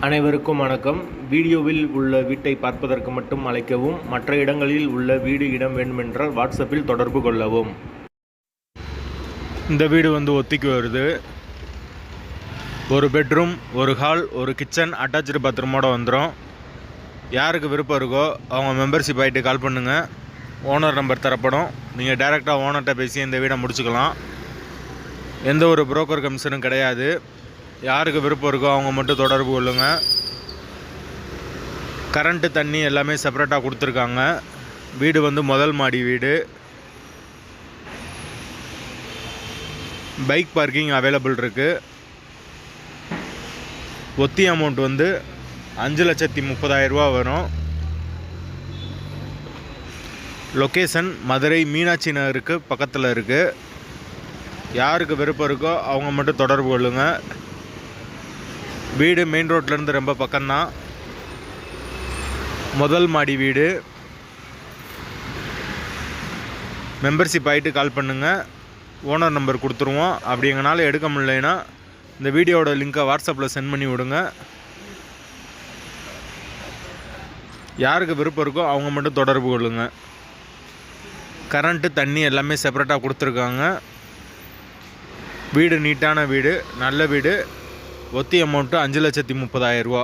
அனைவருக்கும் வணக்கம். வீடியோவில் உள்ள வீட்டை பார்ப்பதற்கு மட்டும் அழைக்கவும். மற்ற இடங்களில் உள்ள வீடு இடம் வேண்டுமென்றால் வாட்ஸ்அப்பில் தொடர்பு கொள்ளவும். இந்த வீடு ஒத்திக்கு வருது. ஒரு பெட்ரூம், ஒரு ஹால், ஒரு கிச்சன், அட்டாச்சு பாத்ரூமோடு வந்துடும். யாருக்கு விருப்பம் இருக்கோ அவங்க மெம்பர்ஷிப் ஆகிட்டு கால் பண்ணுங்கள். ஓனர் நம்பர் தரப்படும். நீங்கள் டைரெக்டாக ஓனர்கிட்ட பேசி இந்த வீடை முடிச்சுக்கலாம். எந்த ஒரு புரோக்கர் கமிஷனும் கிடையாது. யாருக்கு விருப்பம் இருக்கோ அவங்க மட்டும் தொடர்பு கொள்ளுங்கள். கரண்ட்டு, தண்ணி எல்லாமே செப்பரேட்டாக கொடுத்துருக்காங்க. வீடு முதல் மாடி வீடு. பைக் பார்க்கிங் அவைலபிள் இருக்குது. ஒத்தி அமௌண்ட் 5,30,000 வரும். லொக்கேஷன் மதுரை மீனாட்சி நகருக்கு பக்கத்தில் இருக்குது. யாருக்கு விருப்பம் இருக்கோ அவங்க மட்டும் தொடர்பு கொள்ளுங்கள். வீடு மெயின் ரோட்லேருந்து ரொம்ப பக்கம்தான். முதல் மாடி வீடு. மெம்பர்ஷிப் ஆகிட்டு கால் பண்ணுங்கள். ஓனர் நம்பர் கொடுத்துருவோம். அப்படி எங்களால் எடுக்க முடியலைன்னா இந்த வீடியோவோட லிங்க்கை வாட்ஸ்அப்பில் சென்ட் பண்ணி விடுங்க. யாருக்கு விருப்பம் இருக்கோ அவங்க மட்டும் தொடர்பு கொள்ளுங்கள். கரண்ட்டு, தண்ணி எல்லாமே செப்பரேட்டாக கொடுத்துருக்காங்க. வீடு நீட்டான வீடு, நல்ல வீடு. ஒத்தி அமௌண்ட்டு 5,30,000.